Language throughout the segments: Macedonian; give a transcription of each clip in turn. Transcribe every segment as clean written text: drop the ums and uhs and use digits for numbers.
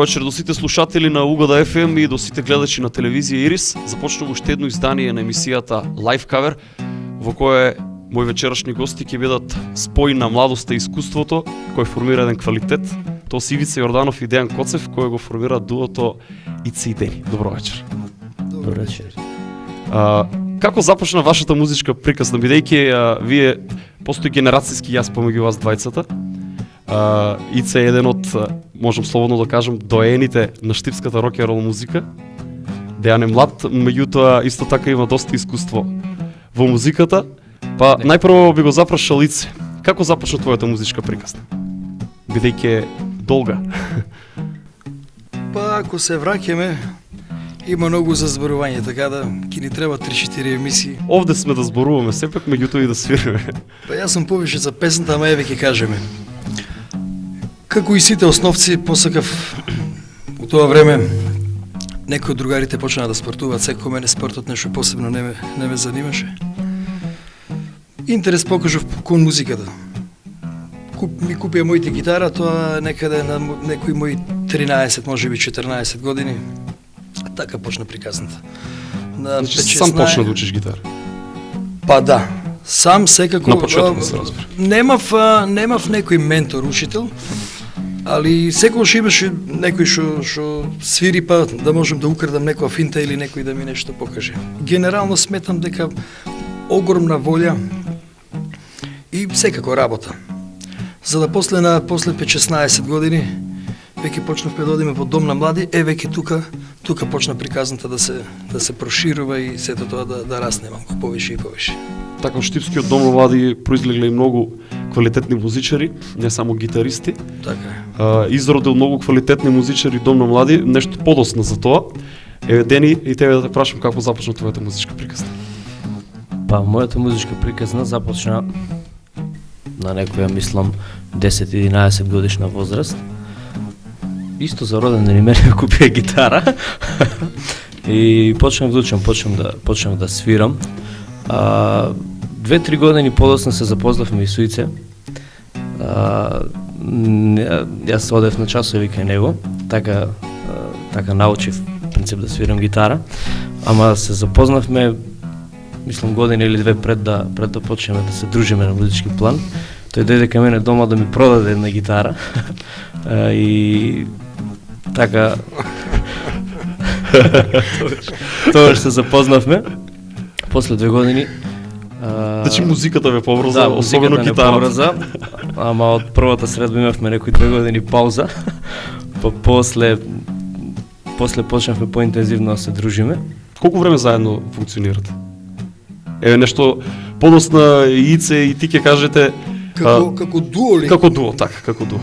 вечер до сите слушатели на Угода FM и до сите гледачи на телевизија Ирис. Започнува уште едно издание на емисијата Live Cover, во кое мои вечерашни гости ќе бидат спој на младоста и искуството, кој формира еден квалитет. Тоа се Ивица Јорданов и Дејан Коцев, кој го формира дуото Ице и Дени. Добро вечер. Добро вечер. Како започна вашата музичка приказна, бидејќи вие постои генерацијски јас помеѓу вас двајцата? Ице е еден од, можам слободно да кажам, доените на штипската рок-н-рол музика. Дејан е млад, меѓутоа исто така има доста искуство во музиката. Па најпрво би го запрашал Ице. Како започна твојата музичка приказна? Бидејќи е долга. Па ако се враќаме, има многу за зборување, така да ќе ни треба 3-4 емисии. Овде сме да зборуваме, сепак меѓутоа и да свириме. Па јас сум повише за песната, ама еве ќе кажеме. Како и сите основци, посакав у тоа време некои од другарите почнаа да спортуваат, секој мене спортот нешто посебно не ме занимаше. Интерес покажав кон музиката. Ми купија моите гитара, тоа некаде на некои мои 13, можеби 14 години. Така почна приказната. На Значи, сам почна да учиш гитара? Па да. Сам секако... На почеток да се разбира. Немав некој ментор, учител, али секогаш имаше некој што свири, па да можем да украдам некоја финта или некој да ми нешто покаже. Генерално сметам дека огромна волја и секако работа. За да после 5-16 години веќе почнавме да одиме во дом на млади, веќе тука почна приказната да се проширува и сето тоа да расне малку повише и повише. Така од Штипскиот дом на млади произлегле и многу квалитетни музичари, не само гитаристи. Така е. Изродил многу квалитетни музичари дом на млади, нешто подосна за тоа. Дени, и тебе да те прашам како започна твојата музичка приказна? Па, мојата музичка приказна започна на некоја, мислам, 10-11 годишна возраст. Исто за роден ден мене купија гитара и почнав да учам, почнав да свирам. 2-3 години подосна се запознавме и со Ице. Јас одев на часови кај него, така научив принцип да свирам гитара, ама се запознавме, мислам, година или две пред да почнеме да се дружиме на музички план. Тој дојде кај мене дома да ми продаде една гитара и така тоа што се запознавме. После 2 години Значи музиката ве поврза, да, особено гитарата гитарата. поврза, ама од првата средба имавме некои 2 години пауза. Па после почнавме поинтензивно да се дружиме. Колку време заедно функционирате? Еве нешто подосна Ице и ти ќе кажете Како дуо ли? како дуо, така, како дуо.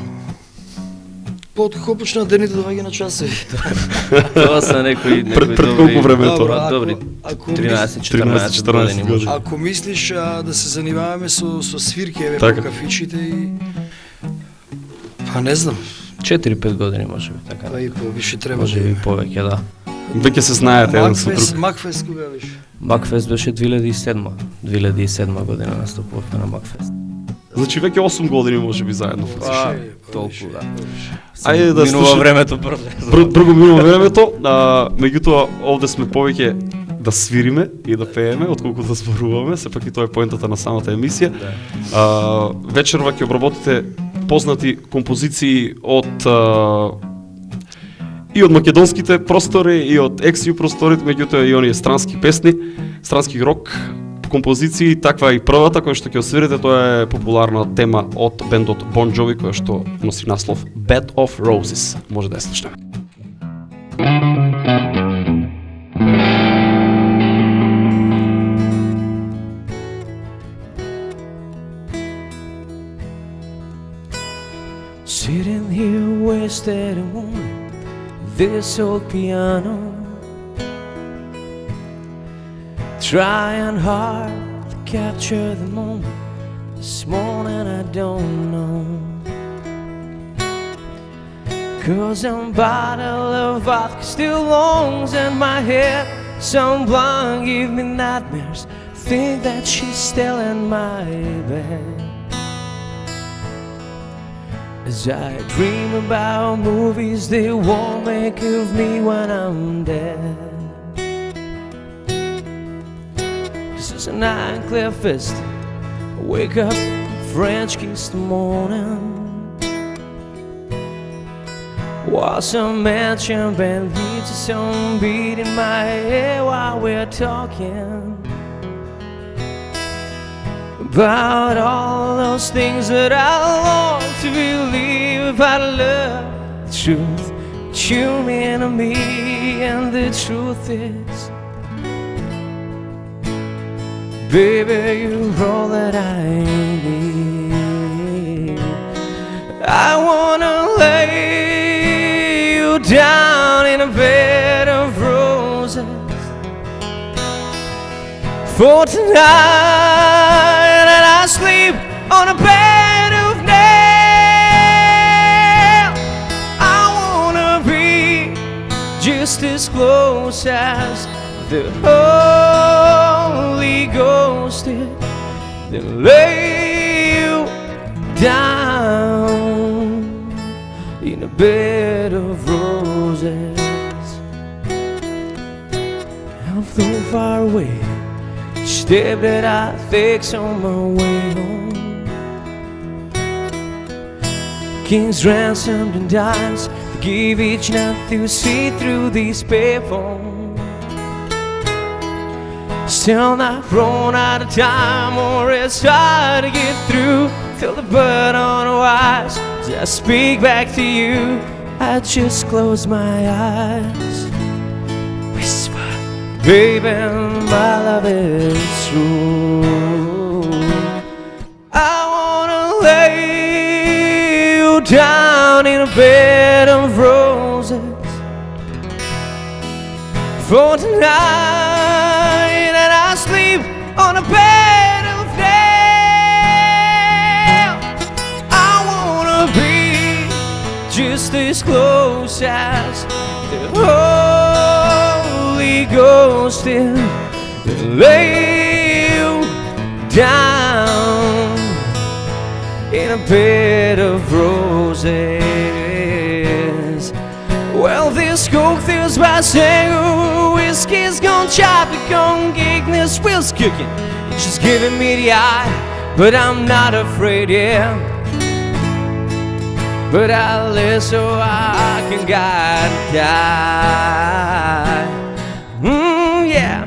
Под почна дените доаѓа на часови. Тоа се некои Пред колку време е тоа? Добри Ако 13-14 години може. Ако мислиш да се занимаваме со свирки еве Така. по кафичите и па не знам, 4-5 години можеби така. па и повише треба. Можеби повеќе, да. Веќе се знаете еден со друг. Макфест кога беше? Макфест беше 2007 година настапувавме на Макфест. Значи веќе 8 години можеби заедно функционирате. Толку, да. Ајде да минува слушаме. времето брзо. Брзо минува времето, меѓутоа овде сме повеќе да свириме и да пееме, отколку да зборуваме, сепак и тоа е поентата на самата емисија. Вечерва ќе обработите познати композиции и од македонските простори и од екс-ју просторите, меѓутоа и оние странски песни, странски рок композиции, таква и првата која што ќе освирите, тоа е популарна тема од бендот Bon Jovi која што носи наслов Bed of Roses. Може да ја слушнеме. Sitting here wasted alone, this old piano, trying hard to capture the moment. This morning I don't know, 'cause a bottle of vodka still longs in my head. Some blonde give me nightmares, think that she's still in my bed. As I dream about movies they won't make of me when I'm dead. This is a nightclub fest. I wake up French kiss the morning. While some mansion band leaves a song beat in my head while we're talking about all those things that I long to believe about love. The truth, you mean to me, and the truth is, baby, you're all that I need. I wanna lay you down in a bed of roses for tonight, and I sleep on a bed of nails. I wanna be just as close as the Holy Ghost did, then lay you down in a bed of roses. I'm so far away, step that I fix on my way home. Kings ransomed and dimes to give each night to see through these payphones. Still not run out of time, or it's hard to get through. Feel the blood on her eyes as I speak back to you. I just close my eyes, whisper, baby, my love is true. I wanna lay you down in a bed of roses for tonight, and I sleep on a bed of nails. I wanna be just as close as the Holy Ghost is, and lay you down in a bed of roses. Well, this coke feels by saying whiskey's gone choppy, gone gigness wheels cooking. She's giving me the eye, but I'm not afraid, yeah. But I live so I can guide and die. Yeah.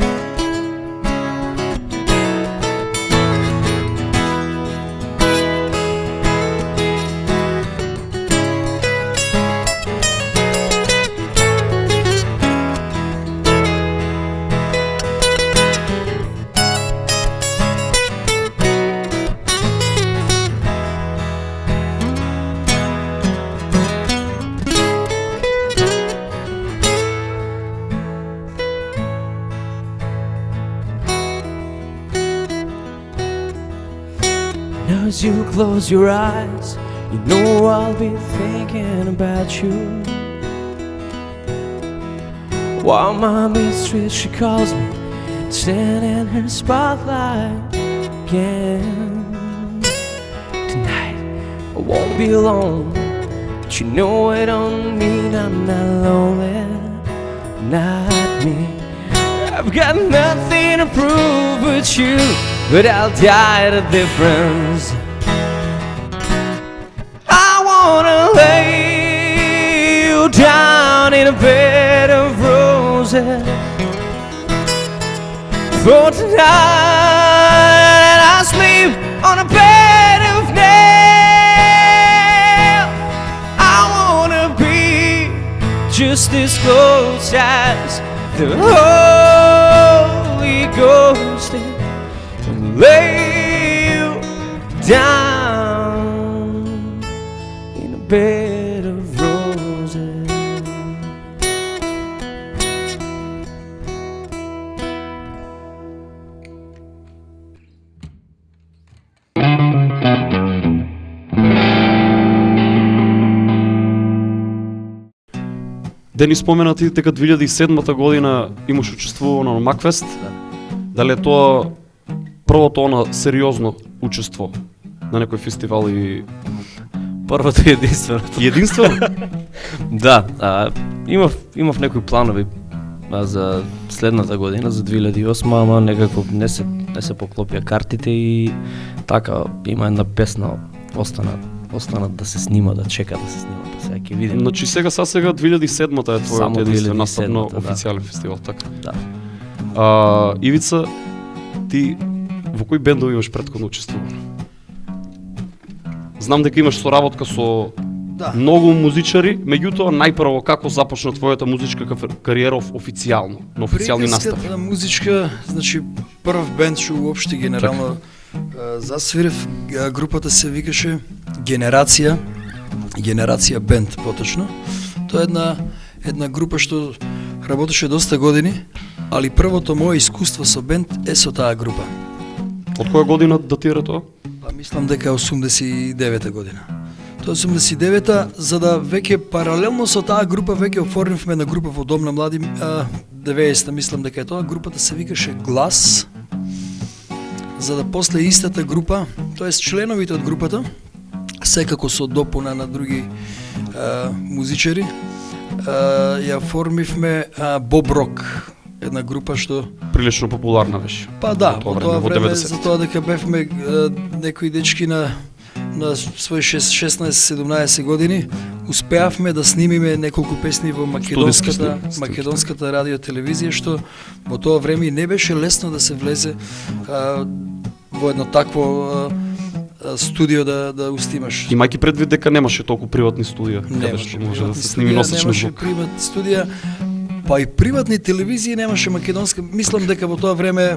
Now as you close your eyes, you know I'll be thinking about you. While my mistress, she calls me, stand in her spotlight again. Tonight I won't be alone, but you know it don't mean I'm not lonely. Not me. I've got nothing to prove but you, but I'll die at a difference. I wanna lay you down in a bed of roses for tonight, and I sleep on a bed of nails. I wanna be just as close as the Holy Ghost is, and lay you down in a bed of roses. Дени спомена ти дека 2007 година имаш учествувано на Макфест. Дали е тоа првото она сериозно учество на некој фестивал и Првото и единственото. Единствено? Да, имав некои планови за следната година, за 2008, ама некако не се поклопија картите и така има една песна остана да се снима, да чека да се снима, па сега ќе видим. Значи сега 2007-та е Само твојот единствен настап на 2007-та, да. официјален фестивал, така. Да. Ивица, ти во кои бендови имаш претходно учествувано? Знам дека имаш соработка со Да. многу музичари, меѓутоа најпрво како започна твојата музичка кариера официјално, на официјални настапи? Приказката музичка, значи прв бенд што уопште генерално засвирев, групата се викаше Генерација бенд поточно. Тоа е една група што работеше доста години, али првото мое искуство со бенд е со таа група. Од која година датира тоа? Па мислам дека 89-та година. Тоа 89-та, за да веќе паралелно со таа група веќе оформивме на група во Дом на млади, 90-та мислам дека е тоа, групата се викаше Глас, за да после истата група, тоест членовите од групата, секако со допуна на други музичари, ја формивме Боб Рок, една група што Прилично популарна беше. па да, во во тоа во време 90-те. за тоа дека бевме некои дечки на своји 16-17 години, успеавме да снимиме неколку песни во македонската радиотелевизија, што во тоа време не беше лесно да се влезе во едно такво студио да устимаш. Имајќи предвид дека немаше толку приватни студија, каде Немаше што може да приватни се сними студија, носечен немаше звук. приватни студија, па и приватни телевизии немаше македонска. Мислам дека во тоа време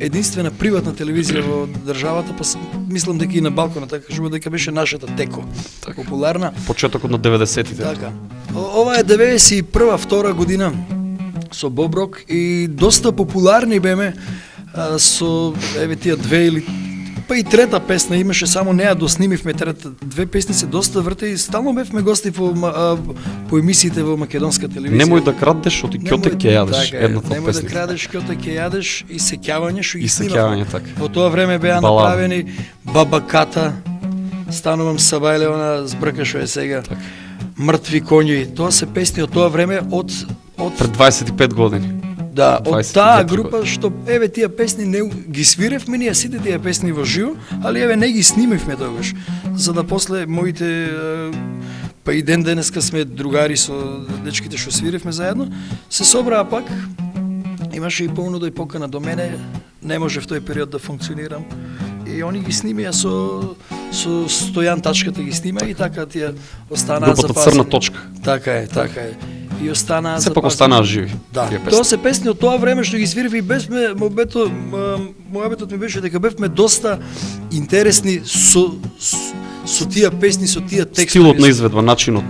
единствена приватна телевизија во државата, па мислам дека и на Балканот, така кажува дека беше нашата Теко, популарна. Почетокот на 90-тите. Така. Ова е 91-2 година со Боб Рок и доста популарни беме со еве тие две или па и трета песна имаше, само неа доснимивме трета. Две песни се доста врте и стално бевме гости по емисиите во македонска телевизија. Немој да крадеш, оти ќоте ќе јадеш, така е, едната од немој да песните. крадеш, ќоте ќе јадеш и сеќавање што ги И снимавме. сеќавање, така. Во тоа време беа Балада. направени Бабаката, Станувам Сабајле, она збрка што е сега. Мртви коњи. Тоа се песни од тоа време од Пред 25 години. да, од 25 таа години. група што еве тие песни не ги свиревме ние сите тие песни во живо, али еве не ги снимивме тогаш, за да после моите па и ден денеска сме другари со дечките што свиревме заедно, се собраа пак. Имаше и понуда и покана до мене, не може в тој период да функционирам. И они ги снимија со Стојан Тачката ги снима и така тие останаа Групата запазени. Црна точка. Така е. И останаа Сепак запазени. останаа живи. Да, тие песни. тоа се песни од тоа време што ги свирив и бевме, мојабетот ми беше дека бевме доста интересни со тие песни, со тие текстови. Стилот на изведба, начинот.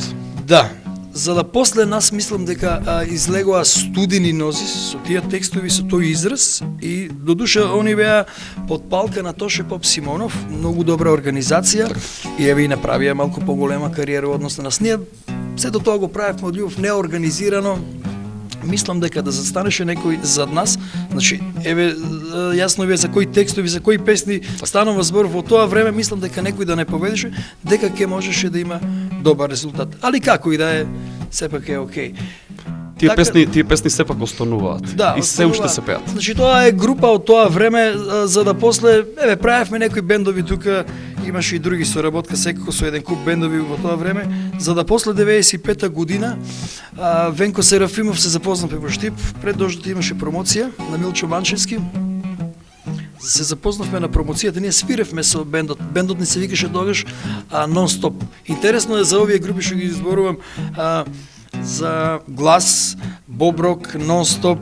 Да, за да после нас мислам дека излегоа студени нози со тие текстови, со тој израз и додуша они беа под палка на Тоше Поп Симонов, многу добра организација и еве и направија малку поголема кариера однос на нас. Ние сето тоа го правевме од љубов, неорганизирано. Мислам дека да застанеше некој зад нас, значи еве јасно ви е за кои текстови, за кои песни станува збор во тоа време, мислам дека некој да не поведеше, дека ќе можеше да има добар резултат. Али како и да е, сепак е окей. Така- Тие песни сепак остануваат. Да, И се уште се пеат. Значи тоа е група од тоа време, за да после, еве, правевме некои бендови тука, имаше и други соработка, секако со еден куп бендови во тоа време, за да после 95-та година Венко Серафимов се запознавме во Штип, пред дождот имаше промоција на Милчо Манчевски. Се запознавме на промоцијата, ние свиревме со бендот. Бендот ни се викаше тогаш Нон-стоп. Интересно е за овие групи што ги изборувам, за Глас, Боб Рок, Нон-стоп.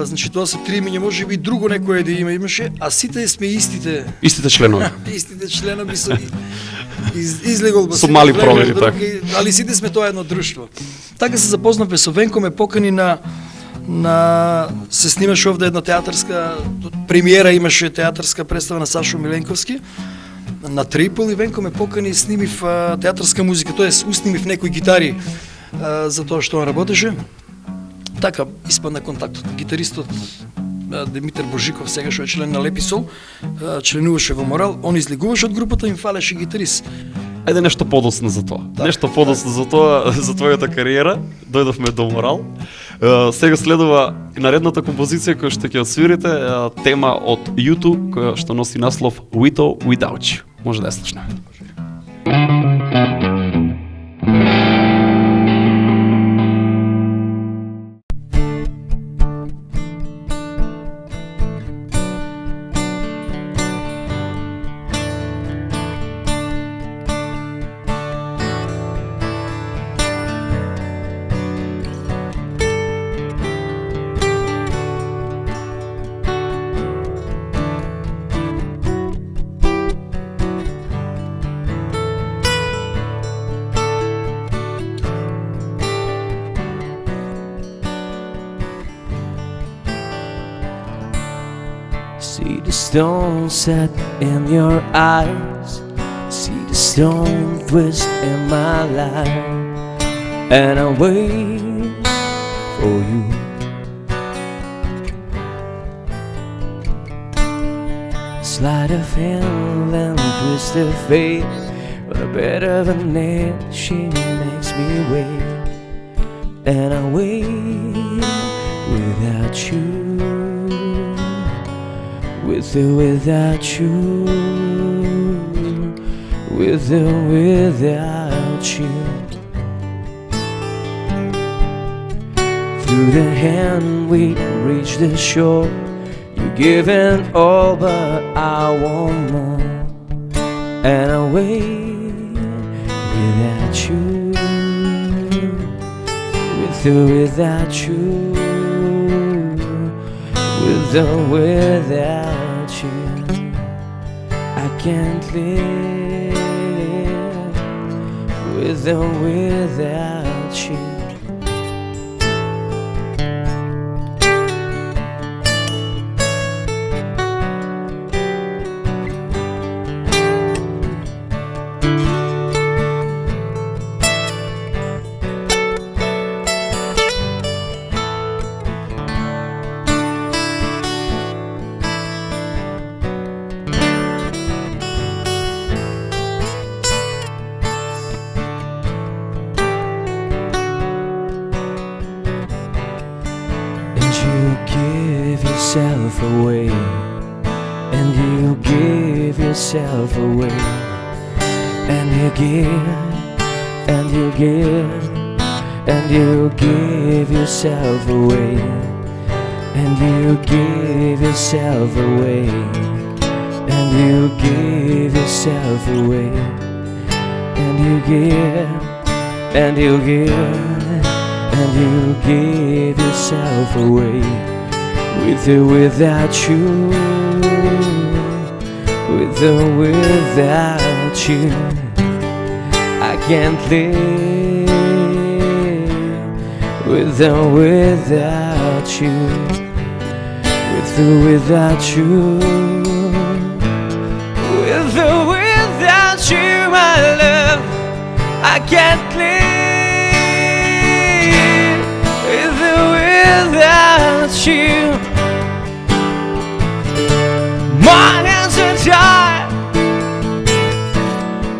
Значи тоа се три имиња, може би друго некое да имаше, а сите сме истите. Истите членови. Истите членови со излегол Со мали промени, така. али сите сме тоа едно друштво. Така се запознавме со Венко, ме покани на се снимаше овде една театарска премиера, имаше театарска представа на Сашо Миленковски на Трипол и Венко ме покани, снимив театарска музика, тоест уснимив некои гитари за тоа што он работеше. Така испадна контактот. Гитаристот Димитар Божиков, сега што е член на Лепи Сол, членуваше во Морал, он излегуваше од групата и им фалеше гитарист. Ајде нешто подоцна за тоа. Нешто подоцна за тоа, за твојата кариера. Дојдовме до морал. Сега следува наредната композиција која што ќе отсвирите, тема од YouTube која што носи наслов With or Without You. Може да ја слушнеме. See the stone set in your eyes, see the stone twist in my life, and I wait for you. Sleight of hand and twist of fate, but a bit of an edge, she makes me wait, and I wait without you. With or without you, with or without you. Through the hand we reach the shore. You're giving all, but I want more, and I wait without you. With or without you, with or without you, I can't live. With or without you. Yourself away, and you give yourself away, and you give, and you give, and you give yourself away, and you give yourself away, and you give yourself away, and you give, and you give, and you give yourself away. With or without you, with or without you, I can't live. With or without you, with or without you, with or without you, my love, I can't live. With or without you. My hands are tied,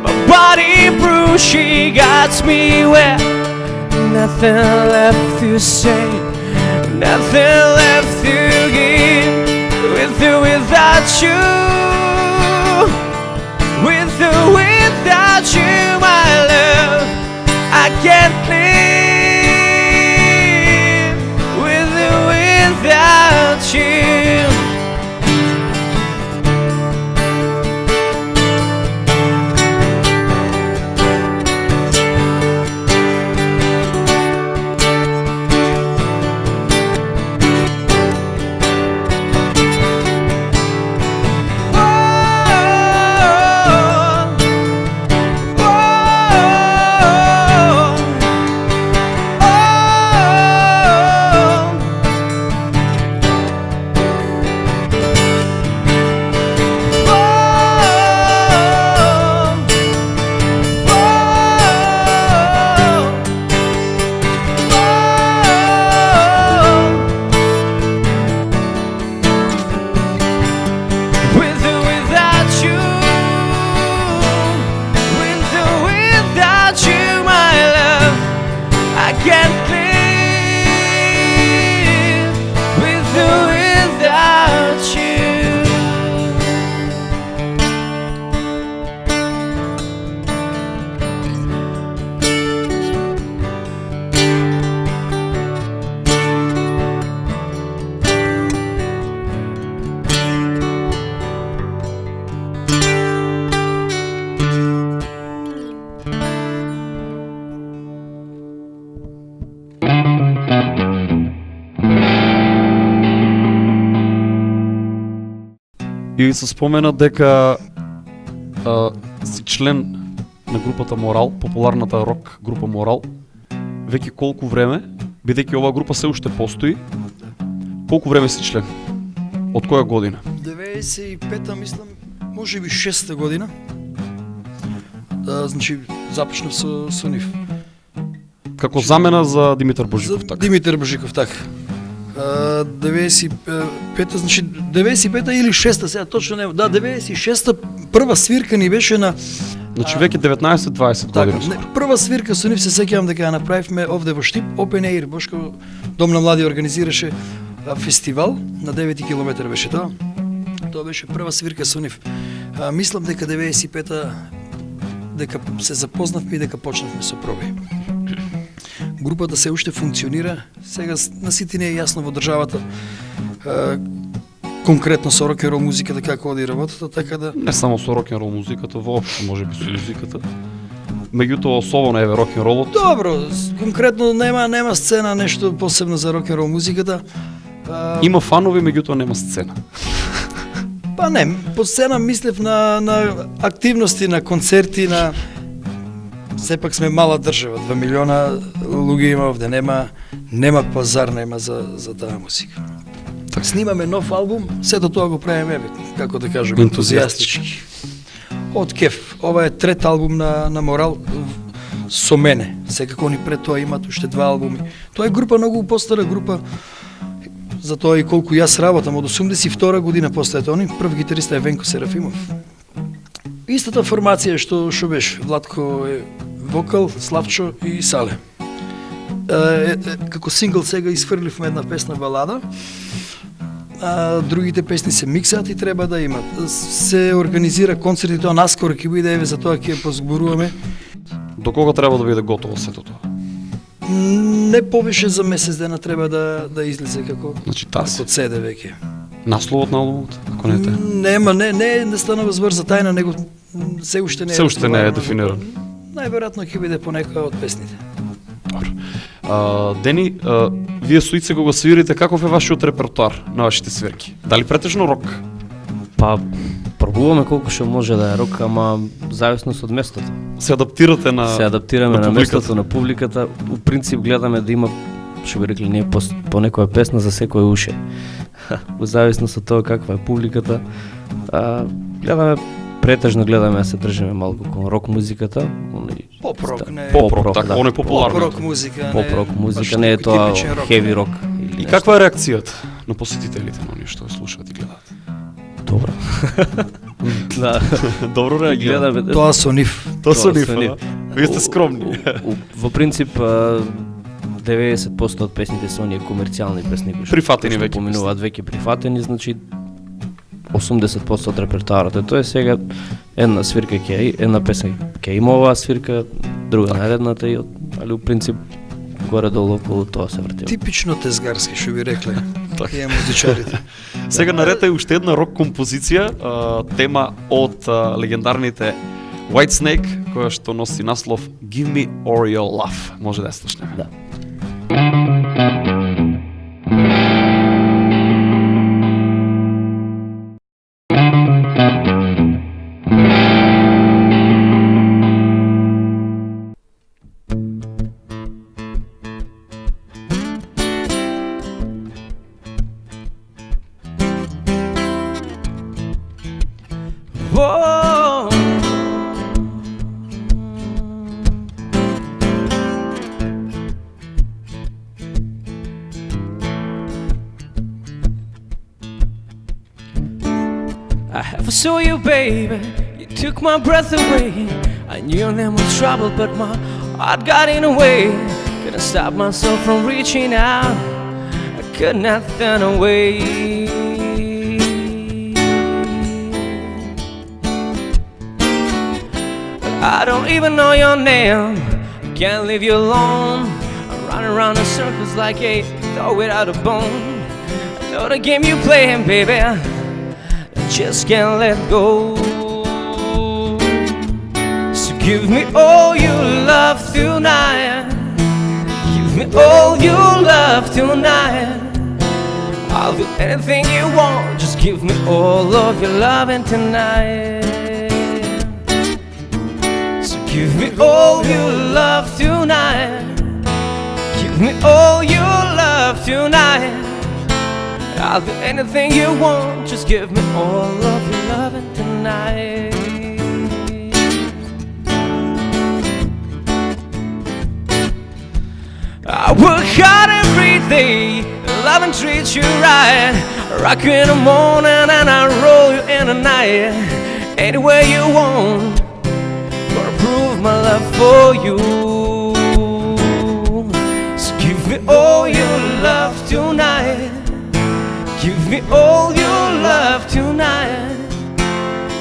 my body bruised, she got me wet. Nothing left to say, nothing left to give. With or without you, with or without you, my love, I can't live. With or without you. И се спомена дека си член на групата Морал, популарната рок група Морал. Веќе колку време, бидејќи оваа група се уште постои, колку време си член? Од која година? 95-та, мислам, може би 6-та година. Значи, започнав со нив. Како замена за Димитар Божиков, За така? Димитар Божиков, така. 95-та, значи 95-та или 6-та, сега точно нема. Да, 96-та прва свирка ни беше на... Значи веќе 19-20 Така, години. не, прва свирка со нив се сеќавам дека ја направивме овде во Штип, Open Air, Бошко Дом на млади организираше фестивал, на 9 километар беше тоа. Тоа беше прва свирка со нив. Мислам дека 95-та дека се запознавме и дека почнавме со проби. Групата се уште функционира, сега на сите не е јасно во државата конкретно со рок-н-рол музиката како оди работата, така да Не само со рок-н-рол музиката, воопшто можеби со музиката. Меѓутоа особено еве рок-н-ролот. добро, конкретно нема сцена нешто посебно за рок-н-рол музиката. Има фанови, меѓутоа нема сцена. Па не, по сцена мислев на активности, на концерти, на... Сепак сме мала држава, 2 милиона луѓе има овде, нема пазар, нема за таа музика. Така. Снимаме нов албум, сето тоа го правиме, како да кажем, ентузијастички. Од кеф. Ова е трет албум на Морал со мене. Секако они пред тоа имат уште 2 албуми. Тоа е група многу постара група. Затоа и колку јас работам од 82 година после они, прв гитарист е Венко Серафимов. Истата формација што беше, Владко е вокал, Славчо и Сале. Како сингл сега изфрливме една песна балада, другите песни се миксаат и треба да имат. Се организира концерти, тоа наскоро ќе биде, еве за тоа ќе позборуваме. До кога треба да биде готово сето тоа? Не повише за месец дена треба да излезе како Значи таз. како CD веќе. Насловот на албумот, ако не е тај. Нема, не станува збор за тајна, него се уште не е. Се уште не е разговарано. дефиниран. Најверојатно ќе биде по некоја од песните. Добро. Дени, вие со Ице кога свирите, каков е вашиот репертоар на вашите свирки? Дали претежно рок? Па, пробуваме колку што може да е рок, ама зависност од местото. Се адаптирате на Се адаптираме на публиката? местото, на публиката. У принцип гледаме да има, што би рекли ние, по некоја песна за секој уше. Во зависност од тоа каква е публиката. Претежно гледаме да се држиме малку кон рок музиката. Поп-рок, не е. Поп-рок, така, оно е популарно. Поп-рок музика, Поп-рок баш музика, не е некој тоа типичен рок, хеви не. рок. И каква е реакцијата на посетителите на оние што ја слушаат и гледаат? Добра. Да, Добро реагираат. гледаме. Тоа со нив. Тоа со Тоа нив, со нив. Вие сте скромни. Во принцип 90% од песните се оние комерцијални песни кои Прифатени што веќе поминуваат веќе прифатени, значи 80% од репертоарот. Тоа е сега една свирка една песна ќе има оваа свирка, друга наредната и али у принцип горе-долу околу тоа се врти. Типично тезгарски, што би рекле. Така. Тие музичарите. Сега наред е уште една рок композиција, тема од легендарните Whitesnake, која што носи наслов Give Me All Your Love. Може да ја слушнеме. Да. Whoa. I never saw you, baby. You took my breath away. I knew your name was trouble, but my heart got in the way. Couldn't stop myself from reaching out. I could not turn away. I don't even know your name. I can't leave you alone. I'm running around in circles like a dog without a bone. I know the game you playing, baby. I just can't let go. So give me all your love tonight. Give me all your love tonight. I'll do anything you want, just give me all of your loving tonight. So give me all your love tonight. Give me all your love tonight. I'll do anything you want, just give me all of your loving tonight. I work hard every day, love and treat you right. Rock you in the morning and I roll you in the night. Anywhere you want, gonna prove my love for you. So give me all your love tonight. Give me all your love tonight.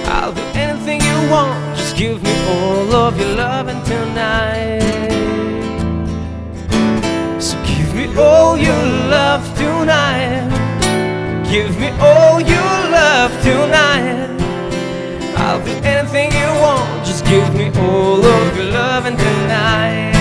I'll do anything you want, just give me all of your loving tonight. So give me all your love tonight. Give me all your love tonight. I'll do anything you want, just give me all of your loving tonight.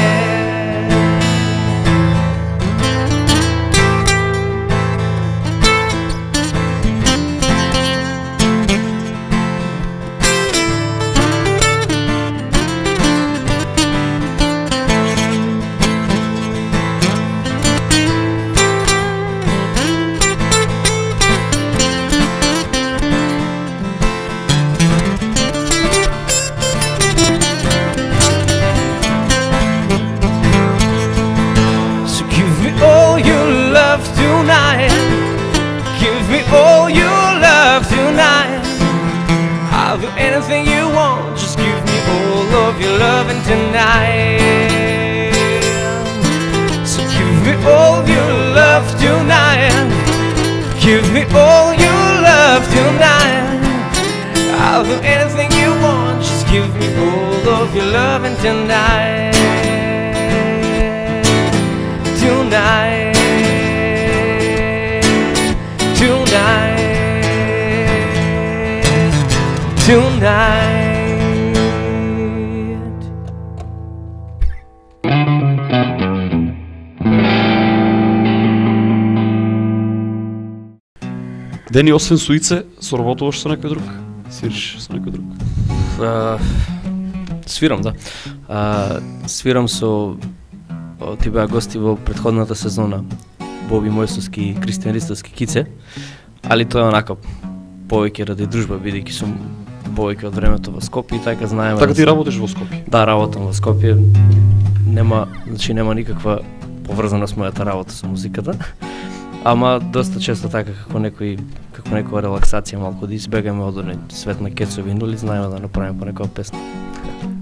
I'll do anything you want, just give me all of your loving tonight. So give me all your love tonight. Give me all your love tonight. I'll do anything you want, just give me all of your loving tonight. Tonight. Tonight. Tonight. Дени, освен Суице, соработуваш со некој друг? Свириш со некој друг? Свирам, да. Свирам со ти беа гости во претходната сезона Боби Мојсовски и Кристијан Ристовски Кице, али тоа е онака повеќе ради дружба, бидејќи сум повеќе од времето во Скопје и така знаеме. Така ти работиш во Скопје? Да, работам во Скопје. Нема никаква поврзаност мојата работа со музиката. Ама доста често така како некоја релаксација, малку да избегаме од оној свет на кецови нули, знаеме да направиме по некоја песна.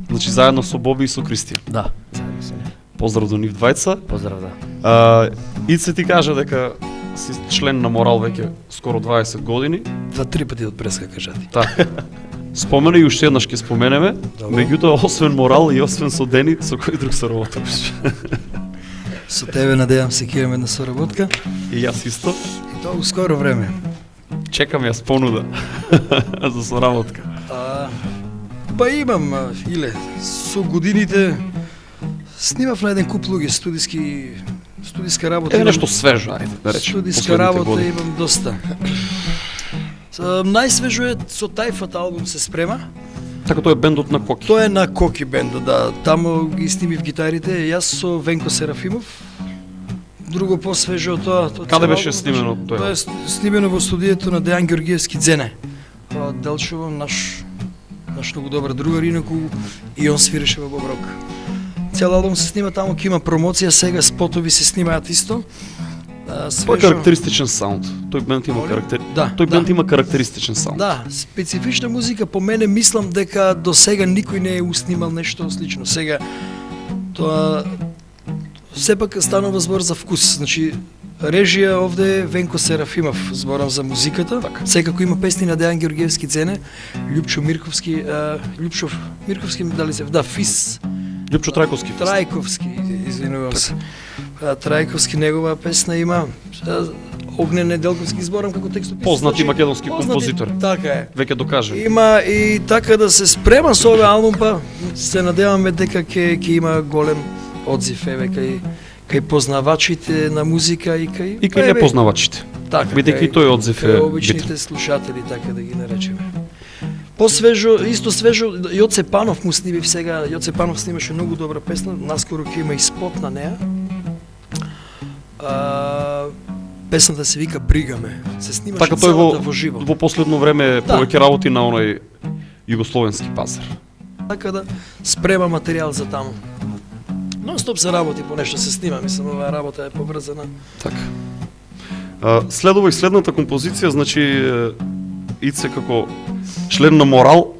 Значи заедно со Боби и со Кристијан? Да, заедно со нив. Поздрав до нив двајца. Поздрав, да. Ице ти кажа дека си член на Морал веќе скоро 20 години. 2-3 пати од преска кажати. Така. Спомена и уште еднаш ќе споменеме, меѓутоа освен Морал и освен со Дени, со кој друг соработуваш? Со тебе надевам се ќе имаме една соработка. И јас исто. И тоа у скоро време. Чекам јас понуда за соработка. Па имам, Иле, со годините снимав на еден куп луѓе, студиска работа. Нешто свежо, ајде да речем. Студиска работа имам доста. Најсвежо е со Тајфат албум се спрема. Така тоа е бендот на Коки. Тоа е на Коки бендот, да. Таму ги снимив гитарите, јас со Венко Серафимов. Друго посвежо од тоа. Каде беше снимено тоа? Тоа е снимено во студието на Дејан Ѓоргиевски Дзене. Делчево, наш многу добар другар, инаку и он свиреше во Боброк. Цел албум се снима таму, ќе има промоција, сега спотови се снимаат исто. Тоа е карактеристичен саунд. Тој бенд има Тој бенд има карактеристичен саунд. Да, специфична музика по мене, мислам дека до сега никој не е уснимал нешто слично. Сега тоа сепак станува збор за вкус. Значи режија овде е Венко Серафимов, зборам за музиката. Така. Секако има песни на Дејан Ѓоргиевски Дзене, Љупчо Мирковски, Мирковски дали се, да, Фис. Љупчо Трајковски. Трајковски, извинувам се. Трајковски негова песна има. Огнен Неделковски, зборам како текстописач. Познати македонски композитор. Така е. Веќе докаже. Има и така да се спрема со овој албум, па се надеваме дека ќе има голем одзив еве кај познавачите на музика и кај непознавачите. Така, Бидејќи и тој одзив е обичните битен. слушатели, така да ги наречеме. Посвежо, исто свежо, Јоце Панов му снимив сега, Јоце Панов снимаше многу добра песна, наскоро ќе има и спот на неа. Песната се вика Бригаме. Се снимаше Така тој во живо. во последно време Да. повеќе работи на оној југословенски пазар. Така да спрема материјал за таму. Нон-стоп се работи по нешто, се снима, мислам, оваа работа е поврзана. Така. Следува и следната композиција, значи Ице како член на Морал,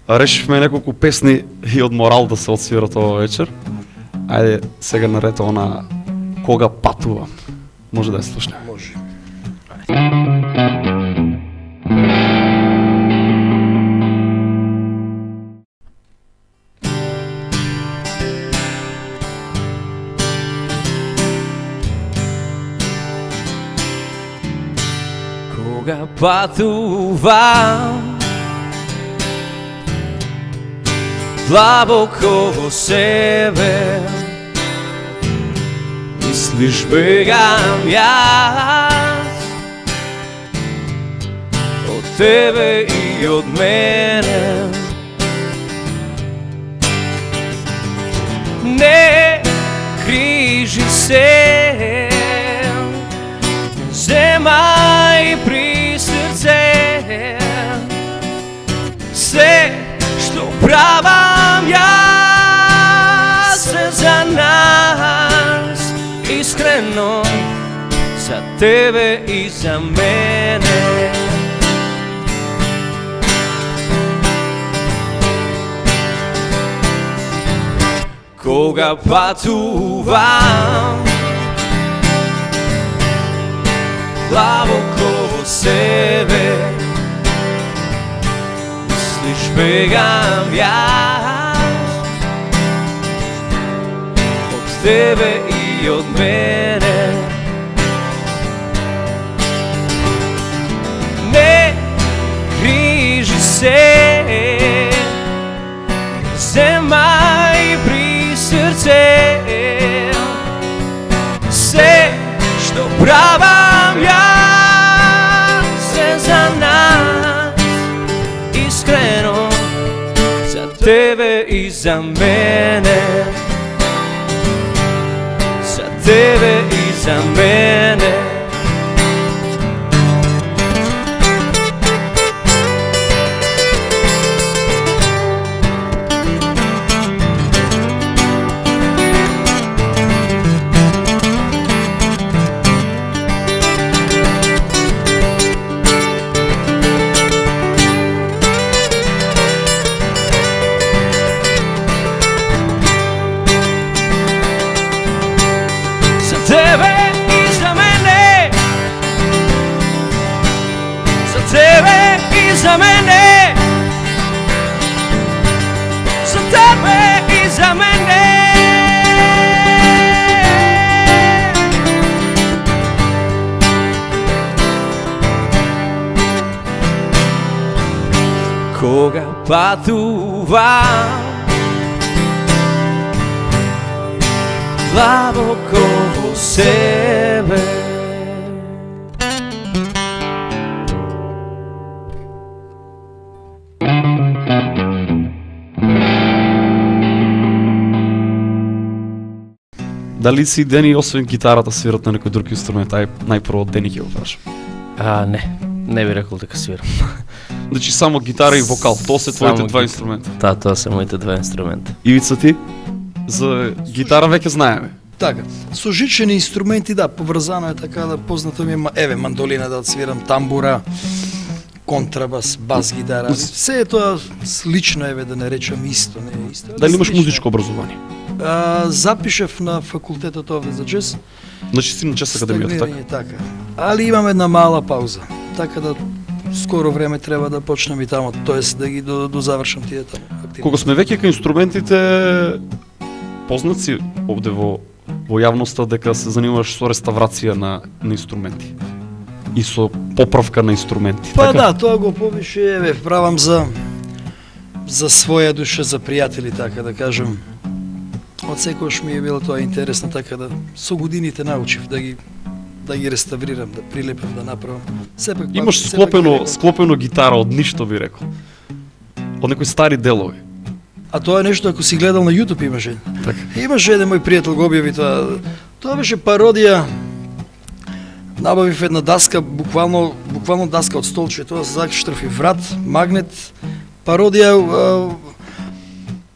решивме неколку песни и од Морал да се отсвират ова вечер. Ајде сега наред она Кога патувам. Може да ја слушнеме. Може. Кога патувам длабоко во себе, мислиш бегам јас од тебе и од мене. Не крижи се, земај при срце, се што правам јас е за нас, искрено за тебе и за мене. Кога патувам длабоко во себе, мислиш бегам јас од тебе и од мене. Не грижи се, земај при срце, се што правам јас е за нас, искрено за тебе и за мене, за тебе и за мене. За мене, за тебе и за мене. Кога патувам длабоко во себе, Дали си Дени освен гитарата свират на некој друг инструмент? Најпрво Дени ќе го прашам. Не би рекол дека свирам. Значи само гитара и вокал, тоа се твоите Само два гитара. инструмента. Да, тоа се моите два инструмента. Ивица ти? За гитара веќе знаеме. Така, со жичени инструменти, да, поврзано е така да познато ми е, еве, мандолина да свирам, тамбура, контрабас, бас гитара. Се е тоа слично, еве, да не речам исто, не е исто. Дали имаш слично е. музичко образование? Запишав на факултетот овде за джез. Значи си на джез академијата, така? Стагнирање, така. Али имам една мала пауза. Така да скоро време треба да почнам и таму, тоест да ги дозавршам тие таму активности. Кога сме веќе кај инструментите, познаци овде во јавноста дека се занимаваш со реставрација на инструменти и со поправка на инструменти. Па така? да, тоа го повише, еве, правам за своја душа, за пријатели, така да кажам. Од секојаш ми е било тоа интересно, така да со годините научив да ги да ги реставрирам, да прилепам, да направам. Сепак Имаш сепак склопено гитара од ништо, би рекол. Од некои стари делови. А тоа е нешто, ако си гледал на YouTube имаше. Така. Имаше еден мој пријател го објави тоа. Тоа беше пародија. Набавив една даска, буквално даска од столче, тоа се закштрафи врат, магнет, пародија.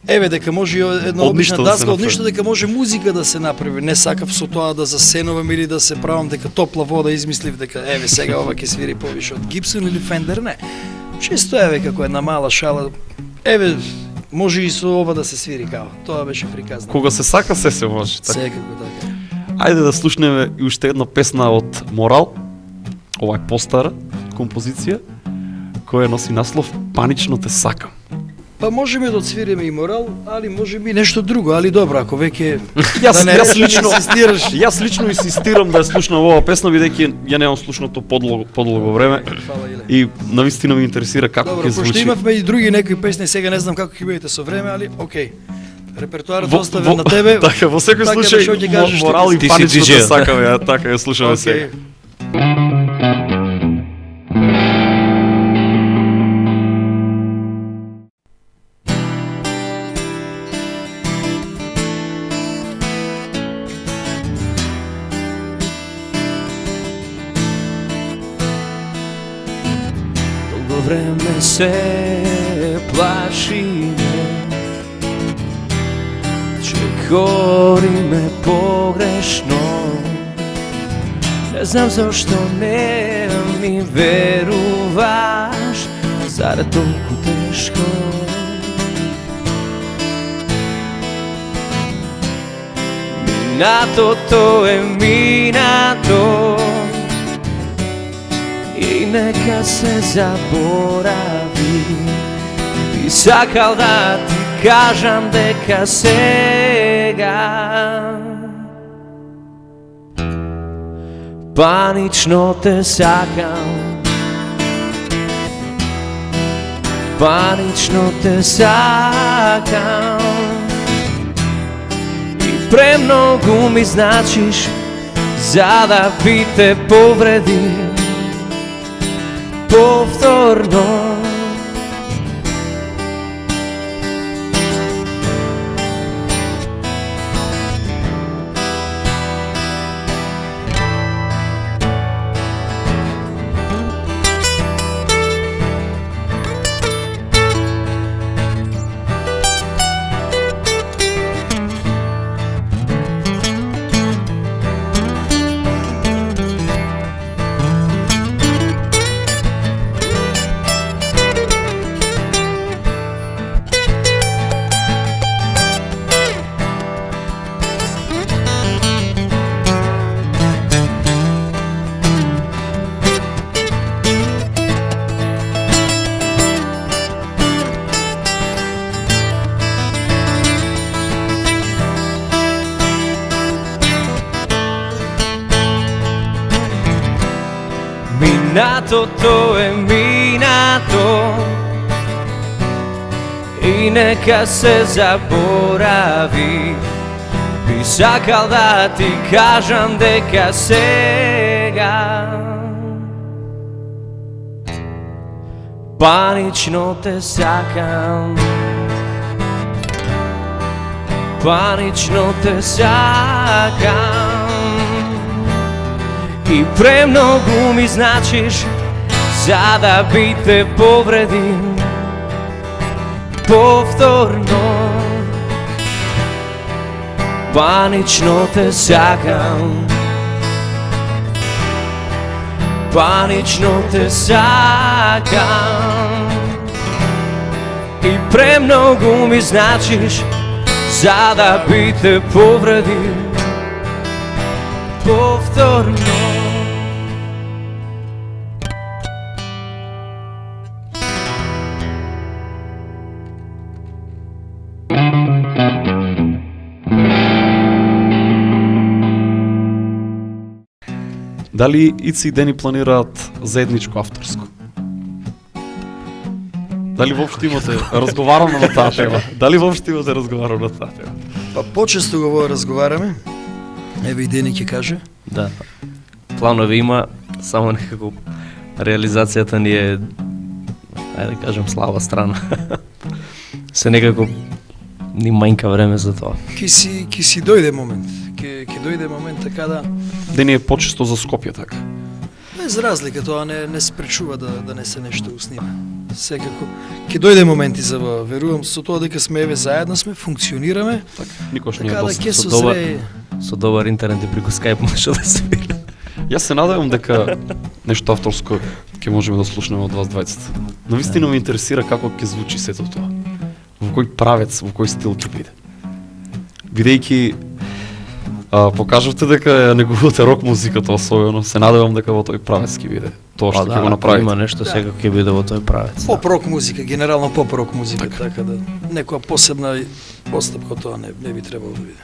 Еве дека може една Од ништо обична да се даска, од направи. ништо дека може музика да се направи. Не сакав со тоа да засенувам или да се правам дека топла вода измислив дека еве сега ова ќе свири повише од Гибсон или Фендер, не. Чисто еве како една мала шала. Еве може и со ова да се свири као. Тоа беше приказно. Кога се сака, се може. Така. Секако така. Ајде да слушнеме и уште една песна од Морал. Ова е постара композиција која носи наслов Панично те сакам. Па можеме да отсвириме и Морал, али можеме и нешто друго, али добро, ако веќе Јас речем лично инсистираш. Јас лично инсистирам да ја слушнам оваа песна бидејќи ја немам слушнато подлого време Фала, Иле. и навистина ме интересира како Добро, ќе пошто звучи. имавме и други некои песни, сега не знам како ќе бидете со време, али окей. Репертуарот Во- оставен во- на тебе. Така, во секој така да случај што ќе кажеш, Морал и Ти си Панично те диџеј. сакам, ја така ја слушаме сега. Окей. Долго време се плашиме, че кориме погрешно. Не знам зашто не ми веруваш, зарад толку тешко. Минатото е минато и нека се заборави. Би сакал да ти кажам дека сега панично те сакам, панично те сакам и премногу ми значиш за да би те повредим повторно. Минатото е минато и нека се заборави. Би сакал да ти кажам дека сега панично те сакам, панично те сакам и премногу ми значиш за да би те повредим повторно. Панично те сакам, панично те сакам и премногу ми значиш за да би те повредим повторно. Дали Ици и Дени планираат заедничко авторско? Дали воопшто имате разговарано на таа тема? Дали воопшто имате разговарано на таа тема? Па почесто го разговараме. Еве и Дени ќе каже. Да. планови има, само некако реализацијата ни е, ајде да кажем, слаба страна. Се некако ни мајнка време за тоа. Ки си дојде момент. Ке дојде момент така да Да не е почесто за Скопје така. без разлика тоа не спречува да не се нешто уснима. Секако ќе дојде моменти за ова. Верувам со тоа дека сме еве заедно сме, функционираме. Така, никош не е Така да доста. ќе Со созрее. Со добар интернет и преку Skype може да се свири. Јас се надевам дека нешто авторско ќе можеме да слушнеме од вас двајцата. Но вистина ме интересира како ќе звучи сето тоа. Во кој правец, во кој стил ќе биде. Бидејќи покажавте дека ја негувате рок музиката особено, се надевам дека во тој правец ќе биде тоа што ќе го направите. Има нешто секако ќе биде во тој правец. Поп-рок музика, генерално поп-рок музика, така да некоја посебна постапка тоа не би требало да биде.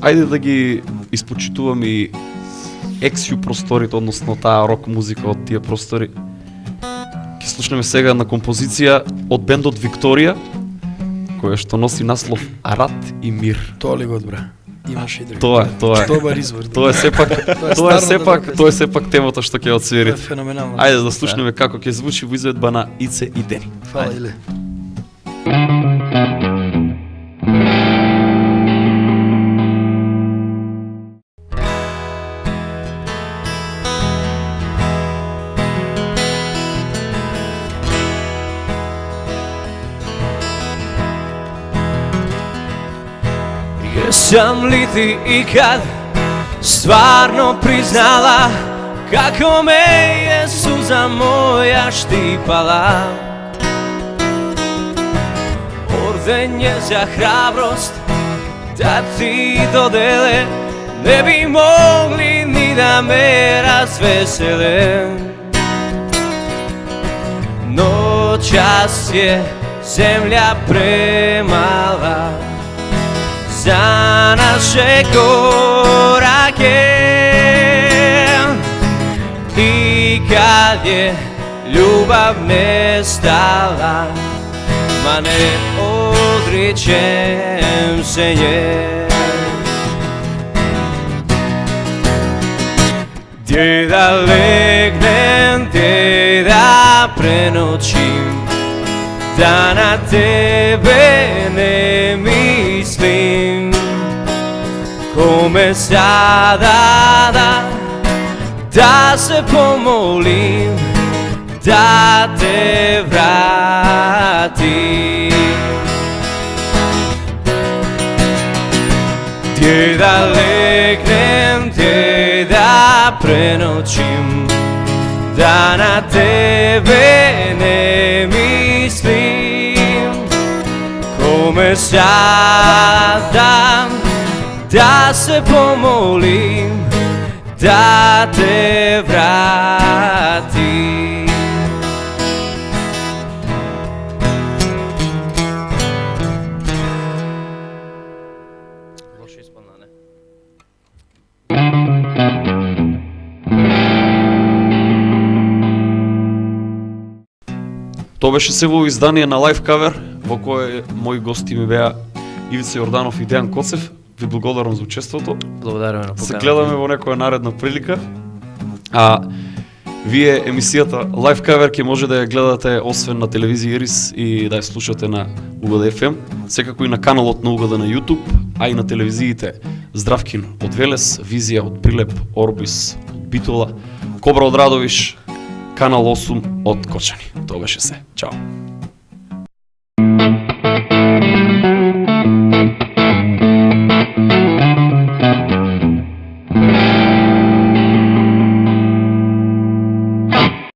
Ајде да ги испочитувам и ексју просторите, односно таа рок музика од тие простори. Ќе слушнеме сега на композиција од бендот Викторија, која што носи наслов Арат и мир. Тоа ли го одбра? Имаш и други. Тоа е. Добар извор. Тоа е сепак, тоа е сепак темата што ќе Тоа е отсвирите. феноменално. Ајде да слушнеме како ќе звучи во изведба на Ице и Дени. Фала Иле. Jesam li ti ikad stvarno priznala kako me je suza moja štipala? Ordenje za hrabrost da ti dodele ne bi mogli ni da me razvesele. Noćas je zemlja premala za naše korake i kad je ljubav nestala, ma ne odričem se nje. Gdje da legnem, gdje da prenoćim, da na tebe ne mislim, kome sada da se pomolim, da te vratim. Gdje da legnem, gdje da prenoćim, da na tebe ne mislim, kome sada da se pomolim, da te vratim. Лошо исполна, не? Тоа беше се во издание на Live Cover, во кое мои гости ми беа Ивица Јорданов и Дејан Коцев. Ви благодарам за учеството. Благодараме на Се поканата. гледаме во некоја наредна прилика. А вие емисијата Live Cover ќе може да ја гледате освен на телевизија Ирис и да ја слушате на УГД FM, секако и на каналот на УГД на YouTube, а и на телевизиите Здравкин од Велес, Визија од Прилеп, Орбис од Битола, Кобра од Радовиш, Канал 8 од Кочани. Тоа беше се. Чао.